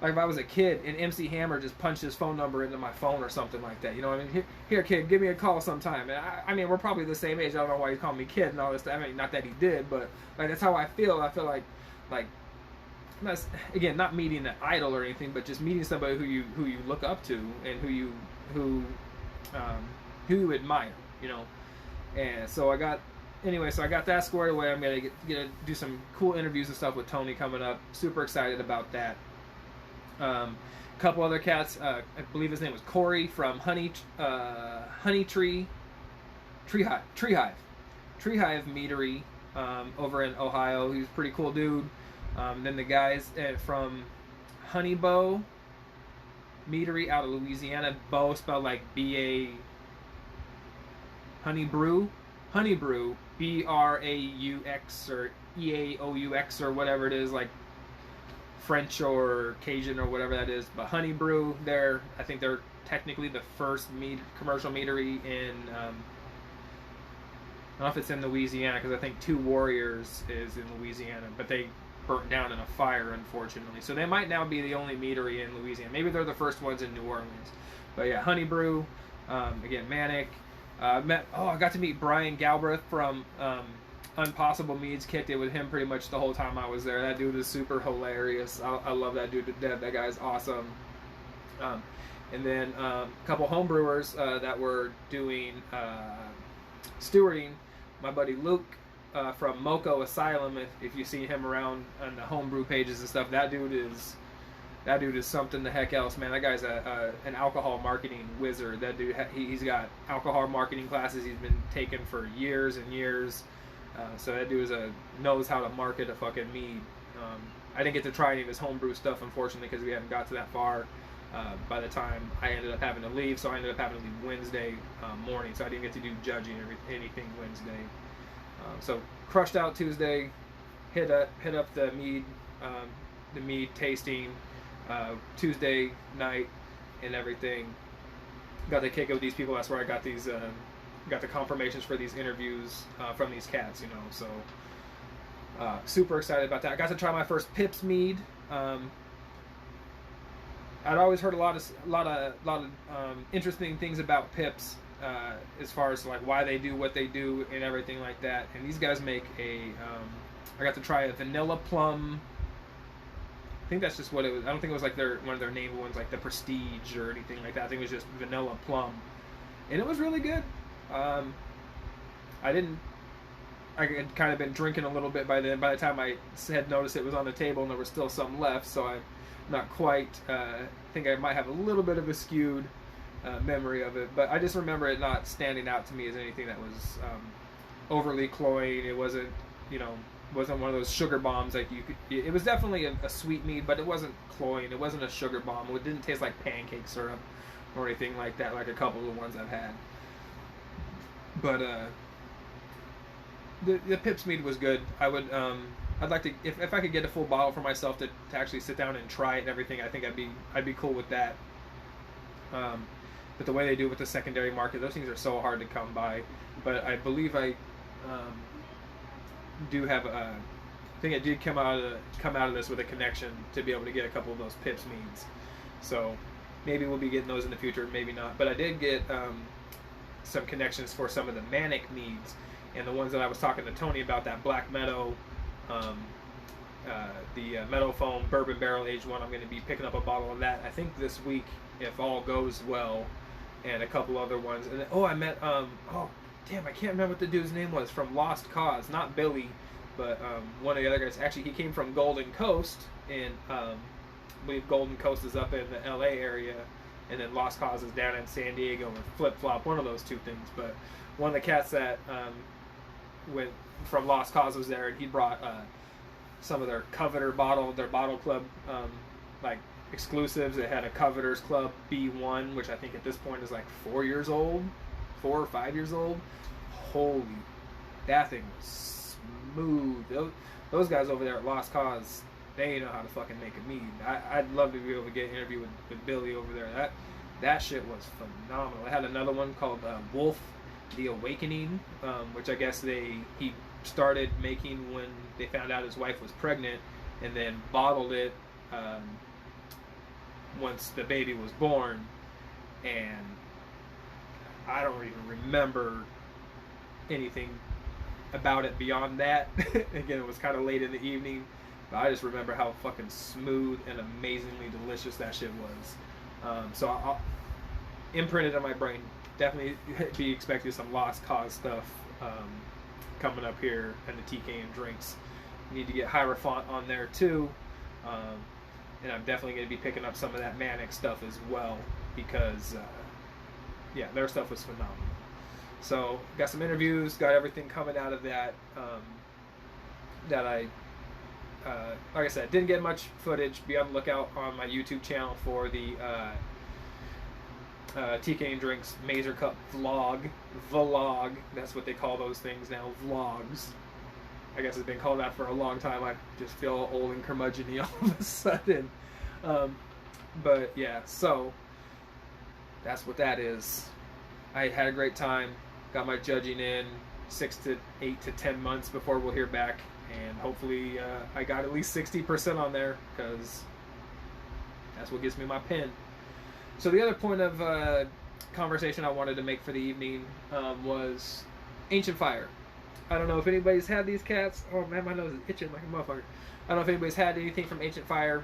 if I was a kid and MC Hammer just punched his phone number into my phone or something like that. You know what I mean? Here, kid, give me a call sometime. And I mean, we're probably the same age. I don't know why he's calling me kid and all this stuff. I mean, not that he did, but like that's how I feel. I feel like again, not meeting an idol or anything, but just meeting somebody who you look up to and who you admire. You know. And so I got that squared away. I'm gonna get do some cool interviews and stuff with Tony coming up. Super excited about that. A couple other cats. I believe his name was Corey from Honey Tree Hive Meadery over in Ohio. He's a pretty cool dude. Then the guys from Honey Bow Meadery out of Louisiana. Bow spelled like B-A. Honey Brew, B-R-A-U-X or E-A-O-U-X or whatever it is, like French or Cajun or whatever that is. But Honey Brew, I think they're technically the first commercial meadery in, I don't know if it's in Louisiana, because I think Two Warriors is in Louisiana, but they burnt down in a fire, unfortunately. So they might now be the only meadery in Louisiana. Maybe they're the first ones in New Orleans. But yeah, Honey Brew, again, Manic. I got to meet Brian Galbraith from Unpossible Meads. Kicked it with him pretty much the whole time I was there. That dude is super hilarious. I love that dude to death. That guy's awesome. And then a couple homebrewers that were doing stewarding. My buddy Luke from Moco Asylum. If you see him around on the homebrew pages and stuff, that dude is something the heck else, man. That guy's an alcohol marketing wizard. That dude, he's got alcohol marketing classes he's been taking for years and years. So that dude knows how to market a fucking mead. I didn't get to try any of his homebrew stuff, unfortunately, because we hadn't got to that far by the time I ended up having to leave. So I ended up having to leave Wednesday morning, so I didn't get to do judging or anything Wednesday. So crushed out Tuesday, hit up the mead tasting. Tuesday night and everything. Got to kick it with these people. That's where I got these got the confirmations for these interviews from these cats, you know. So super excited about that. I got to try my first Pips mead. I'd always heard a lot of interesting things about Pips as far as like why they do what they do and everything like that. And these guys make I got to try a vanilla plum. I think that's just what it was. I don't think it was like one of their named ones, like the Prestige or anything like that. I think it was just vanilla plum, and it was really good. I had kind of been drinking a little bit by then. By the time I had noticed it was on the table and there was still some left, so I'm not quite. I think I might have a little bit of a skewed memory of it, but I just remember it not standing out to me as anything that was overly cloying. It wasn't, wasn't one of those sugar bombs like you could. It was definitely a sweet mead, but it wasn't cloying. It wasn't a sugar bomb. It didn't taste like pancake syrup or anything like that, like a couple of the ones I've had. But the Pips mead was good. I would I'd like to, if I could get a full bottle for myself to actually sit down and try it and everything. I think I'd be cool with that. But the way they do it with the secondary market, those things are so hard to come by. But I believe I do have I think it did come out of this with a connection to be able to get a couple of those Pips meads. So maybe we'll be getting those in the future, maybe not. But I did get some connections for some of the Manic meads, and the ones that I was talking to Tony about, that Black Meadow, the Meadow Foam Bourbon Barrel Aged one. I'm going to be picking up a bottle of that, I think, this week, if all goes well, and a couple other ones. And then, I met I can't remember what the dude's name was from Lost Cause, not Billy, but one of the other guys. Actually, he came from Golden Coast, and I believe Golden Coast is up in the LA area, and then Lost Cause is down in San Diego, or flip-flop, one of those two things. But one of the cats that went from Lost Cause was there, and he brought some of their their bottle club like exclusives. It had a Coveters Club B1, which I think at this point is like 4 or 5 years old. Holy, that thing was smooth. Those guys over there at Lost Cause, they know how to fucking make a mead. I'd love to be able to get an interview with Billy over there. That shit was phenomenal. I had another one called Wolf the Awakening, which I guess he started making when they found out his wife was pregnant, and then bottled it once the baby was born. And I don't even remember anything about it beyond that. Again, it was kind of late in the evening, but I just remember how fucking smooth and amazingly delicious that shit was. So I'll imprint it on my brain. Definitely be expecting some Lost Cause stuff coming up here in the TK and Drinks. Need to get Hierophant on there too, and I'm definitely going to be picking up some of that Manic stuff as well, because their stuff was phenomenal. So got some interviews, got everything coming out of that. That I like I said, didn't get much footage. Be on the lookout on my YouTube channel for the TK and Drinks Mazer Cup vlog. That's what they call those things now, vlogs. I guess it's been called that for a long time. I just feel old and curmudgeon-y all of a sudden. But yeah, so that's what that is. I had a great time. Got my judging in 6 to 8 to 10 months before we'll hear back. And hopefully I got at least 60% on there, because that's what gives me my pin. So the other point of conversation I wanted to make for the evening was Ancient Fire. I don't know if anybody's had these cats. Oh man, my nose is itching like a motherfucker. I don't know if anybody's had anything from Ancient Fire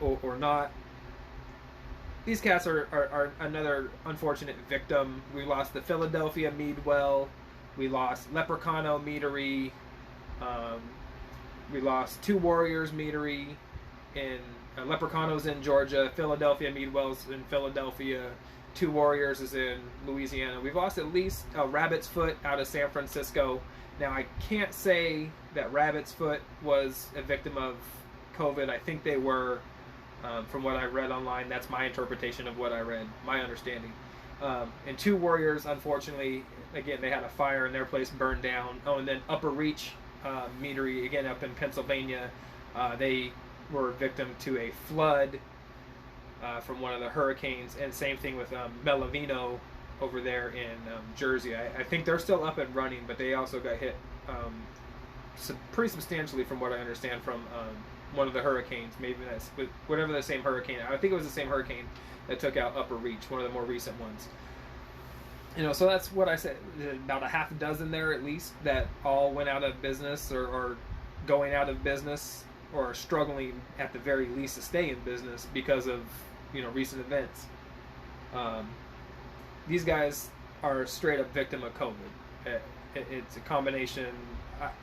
or not. These cats are another unfortunate victim. We lost the Philadelphia Meadwell. We lost Leprechauno Meadery. We lost Two Warriors Meadery in Leprechauno's in Georgia. Philadelphia Meadwell's in Philadelphia. Two Warriors is in Louisiana. We've lost at least Rabbit's Foot out of San Francisco. Now, I can't say that Rabbit's Foot was a victim of COVID. I think they were, from what I read online. That's my interpretation of what I read, my understanding. And Two Warriors, unfortunately, again, they had a fire and their place burned down. Oh, and then Upper Reach Meadery, again, up in Pennsylvania, they were victim to a flood from one of the hurricanes, and same thing with Melavino over there in Jersey. I think they're still up and running, but they also got hit pretty substantially, from what I understand, from one of the hurricanes. Maybe that's whatever the same hurricane. I think it was the same hurricane that took out Upper Reach, one of the more recent ones. So that's what I said. About a half a dozen there at least that all went out of business, or going out of business, or struggling at the very least to stay in business because of recent events. These guys are straight up victim of COVID. It's a combination,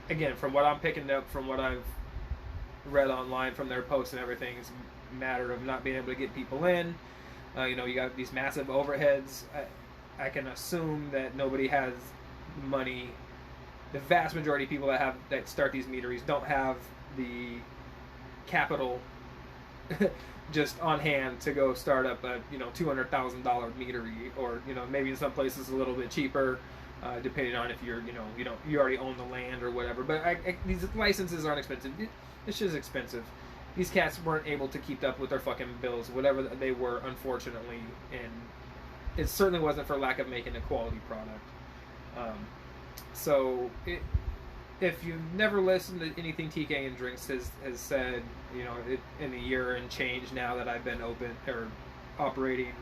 again, from what I'm picking up, from what I've read online from their posts and everything. It's a matter of not being able to get people in. You got these massive overheads. I can assume that nobody has money the vast majority of people that start these meaderies don't have the capital just on hand to go start up a $200,000 meadery, or maybe in some places a little bit cheaper, depending on if you're you already own the land or whatever. But these licenses aren't expensive. It's just expensive. These cats weren't able to keep up with their fucking bills, whatever they were, unfortunately, and it certainly wasn't for lack of making a quality product. So if you've never listened to anything TK and Drinks has said, in a year and change now that I've been open or operating,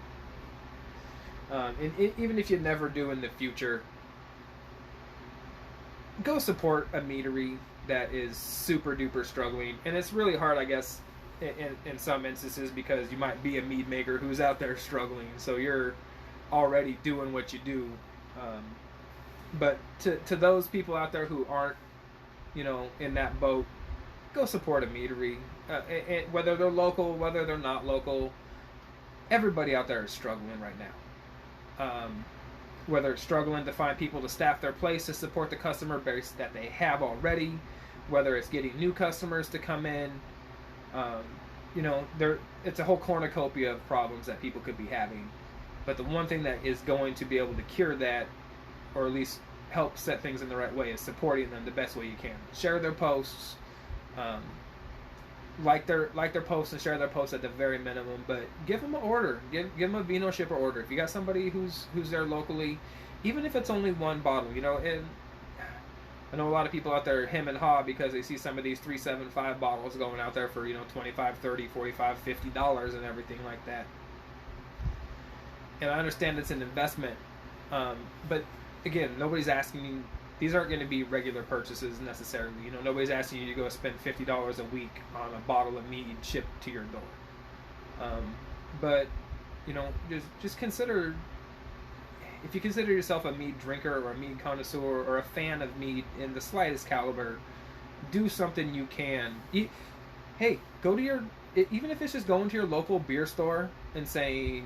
and even if you never do in the future, go support a meadery that is super duper struggling. And it's really hard, I guess, in some instances, because you might be a mead maker who's out there struggling, so you're already doing what you do. But to those people out there who aren't, in that boat, go support a meadery. Whether they're local, whether they're not local, everybody out there is struggling right now. Whether it's struggling to find people to staff their place to support the customer base that they have already, whether it's getting new customers to come in, it's a whole cornucopia of problems that people could be having. But the one thing that is going to be able to cure that, or at least help set things in the right way, is supporting them the best way you can. Share their posts, like their posts, and share their posts at the very minimum. But give them an order, give them a vino shipper order. If you got somebody who's there locally, even if it's only one bottle, and I know a lot of people out there hem and haw because they see some of these 375 bottles going out there for $25, $30, $45, $50 and everything like that. And I understand it's an investment, but again, nobody's asking you. These aren't going to be regular purchases necessarily. Nobody's asking you to go spend $50 a week on a bottle of mead shipped to your door. But just consider, if you consider yourself a mead drinker or a mead connoisseur or a fan of mead in the slightest caliber, do something you can. Hey, go to even if it's just going to your local beer store and saying,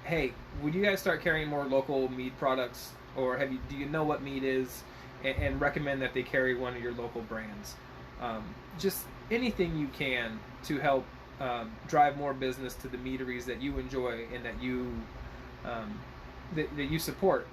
hey, would you guys start carrying more local mead products? Or do you know what mead is? And recommend that they carry one of your local brands. Just anything you can to help drive more business to the meaderies that you enjoy and that you support.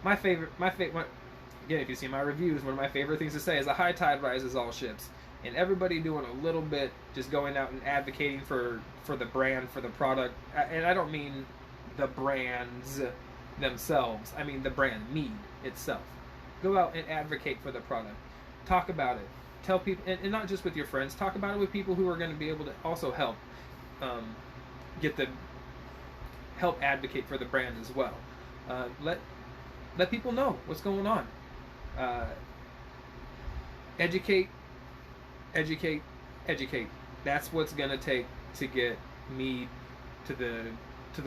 My favorite. Again, if you see my reviews, one of my favorite things to say is, a high tide rises all ships. And everybody doing a little bit, just going out and advocating for the brand, for the product. And I don't mean the brands themselves. I mean the brand mead itself. Go out and advocate for the product. Talk about it. Tell people, and not just with your friends. Talk about it with people who are going to be able to also help help advocate for the brand as well. Let people know what's going on. Educate. That's what's going to take to get mead to the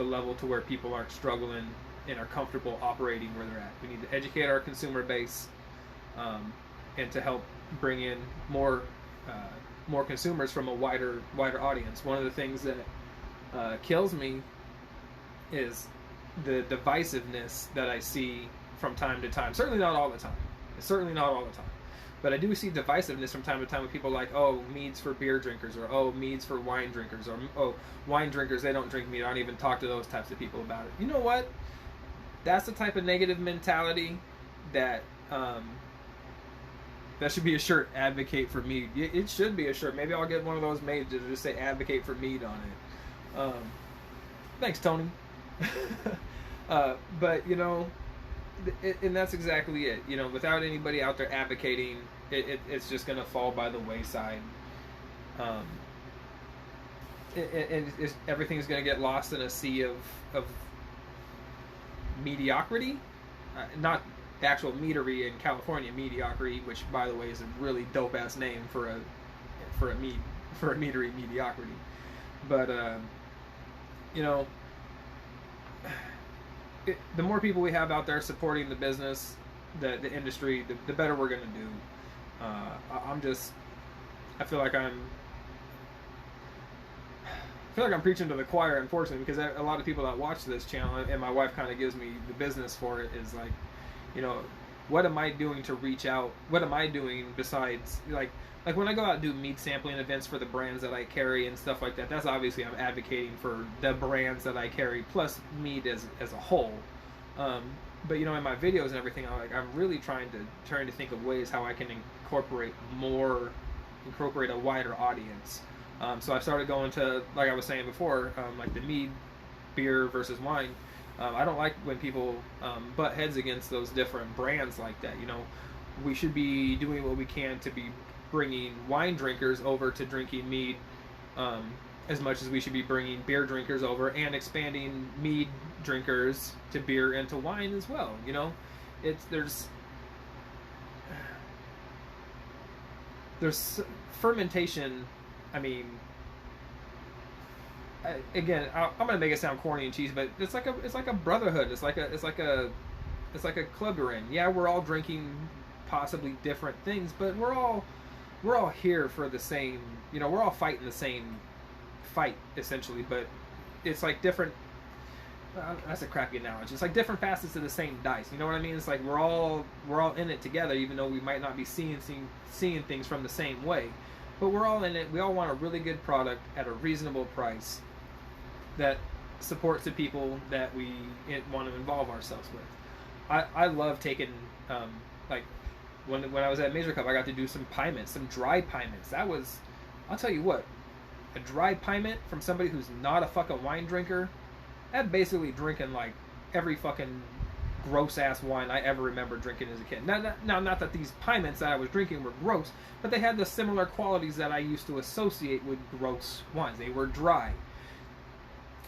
level to where people aren't struggling and are comfortable operating where they're at. We need to educate our consumer base, and to help bring in more consumers from a wider audience. One of the things that kills me is the divisiveness that I see from time to time. Certainly not all the time. But I do see divisiveness from time to time with people like, oh, mead's for beer drinkers, or oh, mead's for wine drinkers, or oh, wine drinkers, they don't drink mead. I don't even talk to those types of people about it. You know what? That's the type of negative mentality that that should be a shirt. Advocate for mead. It should be a shirt. Maybe I'll get one of those made to just say advocate for mead on it. Thanks, Tony. But and that's exactly it. Without anybody out there advocating, it's just going to fall by the wayside. Everything's going to get lost in a sea of mediocrity. Not the actual meadery in California, Mediocrity, which by the way is a really dope ass name for a meadery, Mediocrity. But the more people we have out there supporting the business, the industry, the better we're going to do. I feel like I'm preaching to the choir, unfortunately, because a lot of people that watch this channel, and my wife kind of gives me the business for it, is like, what am I doing to reach out? What am I doing besides like when I go out and do mead sampling events for the brands that I carry and stuff like that? That's obviously I'm advocating for the brands that I carry plus mead as a whole. But you know, in my videos and everything, I'm really trying to think of ways how I can incorporate a wider audience. So I started going to, like I was saying before, like the mead, beer versus wine. I don't like when people butt heads against those different brands like that. You know, we should be doing what we can to be bringing wine drinkers over to drinking mead as much as we should be bringing beer drinkers over and expanding mead drinkers to beer and to wine as well. You know, there's fermentation. I mean, again, I'm gonna make it sound corny and cheesy, but it's like a brotherhood. It's like a club you're in. Yeah, we're all drinking possibly different things, but we're all here for the same. You know, we're all fighting the same fight essentially, but it's like different. That's a crappy analogy. It's like different facets of the same dice. You know what I mean? It's like we're all in it together, even though we might not be seeing things from the same way. But we're all in it. We all want a really good product at a reasonable price that supports the people that we want to involve ourselves with. I love taking, like, when I was at Major Cup, I got to do some Pyment, some dry Pyment. That was, I'll tell you what, a dry Pyment from somebody who's not a fucking wine drinker, that basically drinking like every fucking gross ass wine I ever remember drinking as a kid. Now, not that these Pyments that I was drinking were gross, but they had the similar qualities that I used to associate with gross wines. They were dry.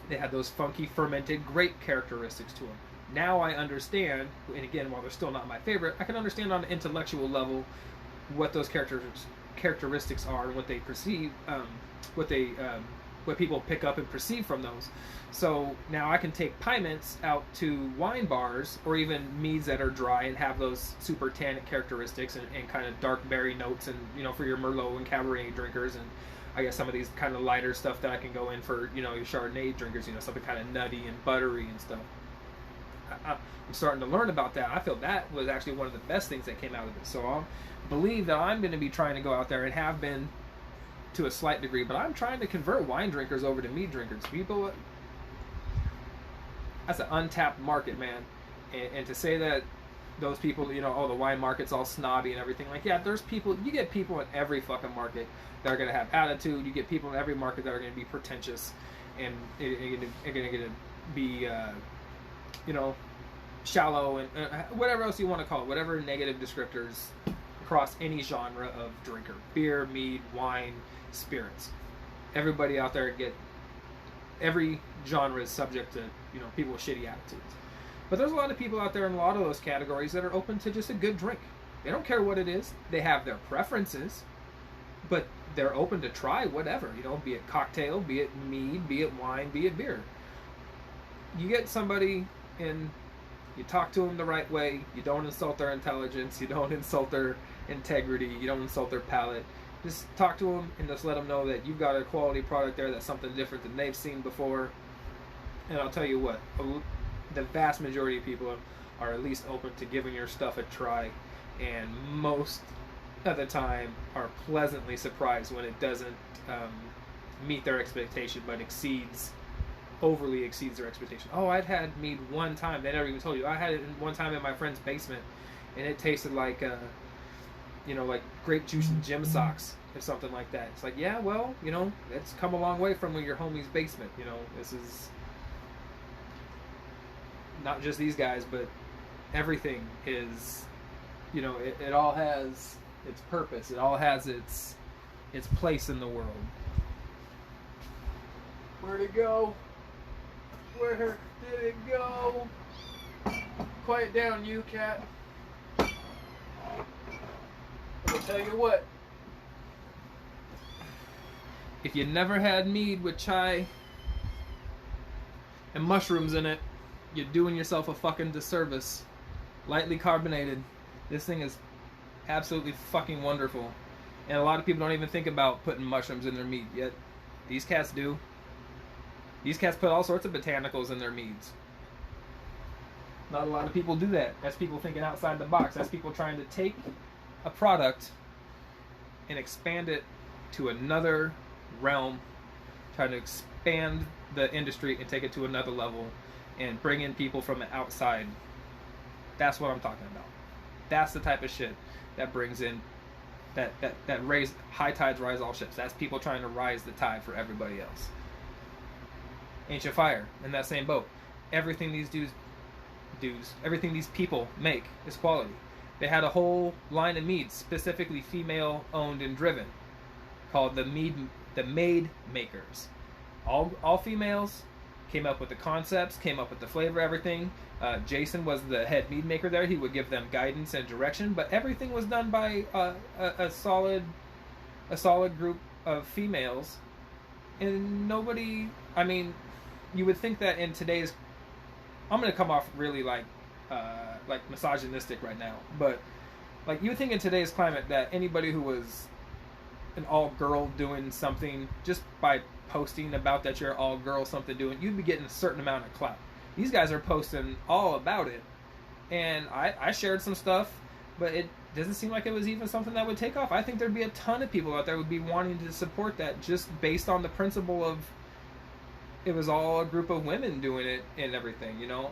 They had those funky fermented grape characteristics to them. Now I understand, and again, while they're still not my favorite, I can understand on an intellectual level what those characteristics are and what they perceive, what people pick up and perceive from those. So now I can take Pyments out to wine bars or even meads that are dry and have those super tannic characteristics and kind of dark berry notes, and you know, for your Merlot and Cabernet drinkers, and I guess some of these kind of lighter stuff that I can go in for, you know, your Chardonnay drinkers, you know, something kind of nutty and buttery and stuff. I'm starting to learn about that. I feel that was actually one of the best things that came out of this. So I believe that I'm going to be trying to go out there and have been to a slight degree, but I'm trying to convert wine drinkers over to mead drinkers. People, that's an untapped market, man. And to say that those people, you know, oh, the wine market's all snobby and everything, like, yeah, there's people, you get people in every fucking market that are going to have attitude. You get people in every market that are going to be pretentious and are going to be, you know, shallow and whatever else you want to call it, whatever negative descriptors across any genre of drinker, beer, mead, wine, spirits. Everybody out there every genre is subject to, you know, people with shitty attitudes. But there's a lot of people out there in a lot of those categories that are open to just a good drink. They don't care what it is. They have their preferences, but they're open to try whatever, you know, be it cocktail, be it mead, be it wine, be it beer. You get somebody and you talk to them the right way. You don't insult their intelligence. You don't insult their integrity. You don't insult their palate. Just talk to them and just let them know that you've got a quality product there that's something different than they've seen before. And I'll tell you what, the vast majority of people are at least open to giving your stuff a try, and most of the time are pleasantly surprised when it doesn't meet their expectation, but overly exceeds their expectation. Oh, I've had mead one time. They never even told you. I had it one time in my friend's basement, and it tasted like, you know, like grape juice and gym socks or something like that. It's like, yeah, well, you know, it's come a long way from your homie's basement. You know, this is not just these guys, but everything is, you know, it all has its purpose. It all has its place in the world. Where'd it go? Where did it go? Quiet down, you cat. I'll tell you what. If you never had mead with chai and mushrooms in it, you're doing yourself a fucking disservice. Lightly carbonated. This thing is absolutely fucking wonderful. And a lot of people don't even think about putting mushrooms in their mead, yet these cats do. These cats put all sorts of botanicals in their meads. Not a lot of people do that. That's people thinking outside the box. That's people trying to take a product and expand it to another realm, trying to expand the industry and take it to another level and bring in people from the outside. That's what I'm talking about. That's the type of shit that brings in that raise high tides rise all ships. That's people trying to rise the tide for everybody else. Ancient Fire in that same boat. Everything these everything these people make is quality. They had a whole line of meads specifically female owned and driven called the Maid Makers. All females, came up with the concepts, came up with the flavor, everything. Jason was the head mead maker there. He would give them guidance and direction, but everything was done by a solid group of females. And nobody, I mean, you would think that in today's, I'm going to come off really like misogynistic right now, but like you would think in today's climate that anybody who was an all-girl doing something, just by posting about that you're all-girl something doing, you'd be getting a certain amount of clout. These guys are posting all about it, and I shared some stuff, but it doesn't seem like it was even something that would take off. I think there'd be a ton of people out there would be wanting to support that just based on the principle of it was all a group of women doing it and everything, you know.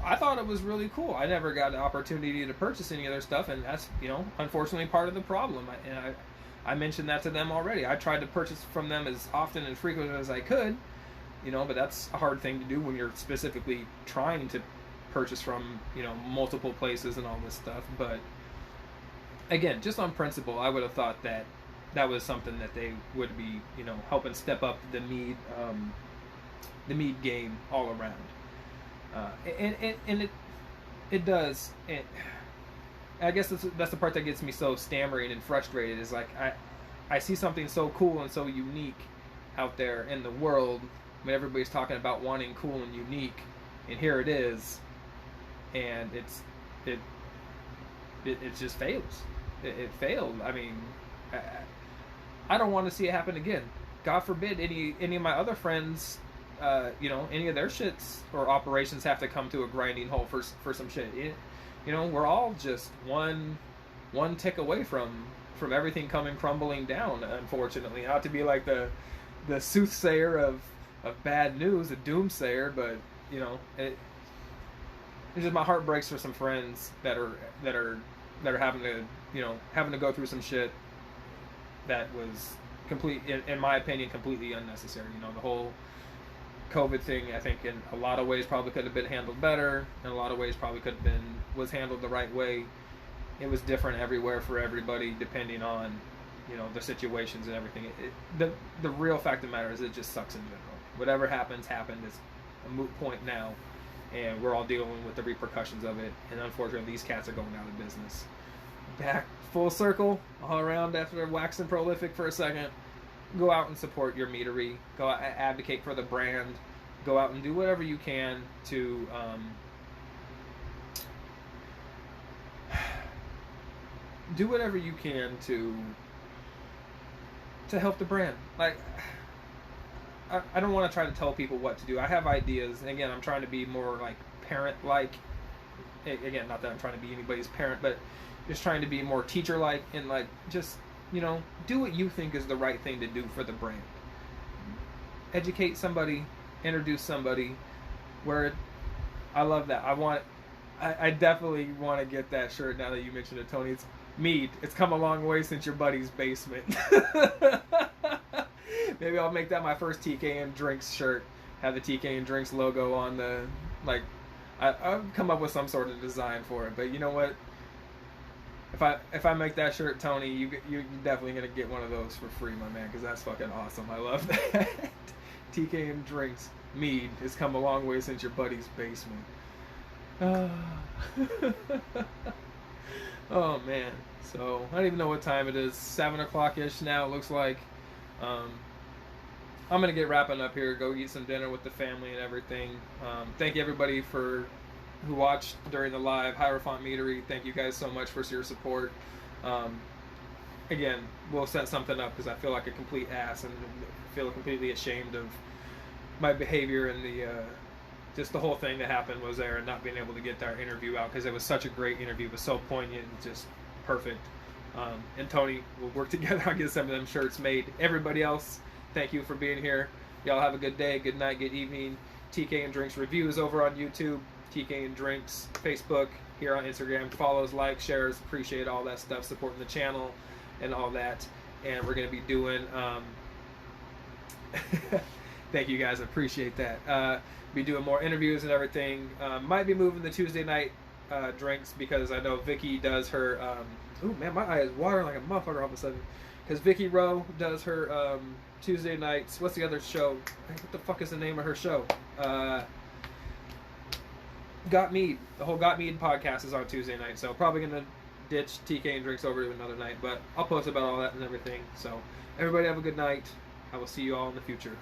I thought it was really cool. I never got the opportunity to purchase any of their stuff, and that's, you know, unfortunately part of the problem. I mentioned that to them already. I tried to purchase from them as often and frequently as I could, you know, but that's a hard thing to do when you're specifically trying to purchase from, you know, multiple places and all this stuff. But again, just on principle, I would have thought that that was something that they would be, you know, helping step up the mead game all around. And it does. I guess that's the part that gets me so stammering and frustrated, is like I see something so cool and so unique out there in the world when everybody's talking about wanting cool and unique, and here it is, and it just fails. It failed. I mean, I don't want to see it happen again. God forbid any of my other friends, you know, any of their shits or operations have to come to a grinding halt for some shit. You know, we're all just one tick away from everything coming crumbling down, unfortunately. Not to be like the soothsayer of bad news, a doomsayer, but you know, it's just my heart breaks for some friends that are having to go through some shit that was in my opinion completely unnecessary. You know, the whole COVID thing, I think in a lot of ways probably could have been handled better. In a lot of ways probably was handled the right way. It was different everywhere for everybody depending on, you know, the situations and everything. The real fact of the matter is it just sucks in general. Whatever happened. It's a moot point now, and we're all dealing with the repercussions of it. And unfortunately, these cats are going out of business. Back full circle, all around after waxing prolific for a second. Go out and support your meadery. Go out and advocate for the brand. Go out and do whatever you can to help the brand. Like, I don't want to try to tell people what to do. I have ideas, and again, I'm trying to be more like parent-like. Again, not that I'm trying to be anybody's parent, but just trying to be more teacher-like, and like just, you know, do what you think is the right thing to do for the brand. Educate somebody, introduce somebody. I love that. I definitely want to get that shirt now that you mentioned it, Tony. It's mead. It's come a long way since your buddy's basement. Maybe I'll make that my first TK and Drinks shirt. Have the TK and Drinks logo on the, like, I'll come up with some sort of design for it. But you know what? If I make that shirt, Tony, you're definitely gonna get one of those for free, my man, because that's fucking awesome. I love that. TK and Drinks mead has come a long way since your buddy's basement. Oh man. So I don't even know what time it is. 7 o'clock ish now. It looks like. I'm gonna get wrapping up here. Go eat some dinner with the family and everything. Thank you everybody who watched during the live Hierophant Meadery. Thank you guys so much for your support. Again, we'll set something up because I feel like a complete ass and feel completely ashamed of my behavior in just the whole thing that happened was there, and not being able to get our interview out because it was such a great interview. It was so poignant and just perfect. And Tony will work together on getting some of them shirts made. Everybody else, thank you for being here. Y'all have a good day, good night, good evening. TK and Drinks Reviews over on YouTube. TK and Drinks Facebook, here on Instagram. Follows, likes, shares. Appreciate all that stuff. Supporting the channel and all that. And we're going to be doing... thank you guys. I appreciate that. Be doing more interviews and everything. Might be moving the Tuesday night drinks because I know Vicky does her... oh man, my eye is watering like a motherfucker all of a sudden. Because Vicky Rowe does her Tuesday nights. What's the other show? What the fuck is the name of her show? Got Mead. The whole Got Mead podcast is on Tuesday night. So probably going to ditch TK and Drinks over to another night. But I'll post about all that and everything. So everybody have a good night. I will see you all in the future.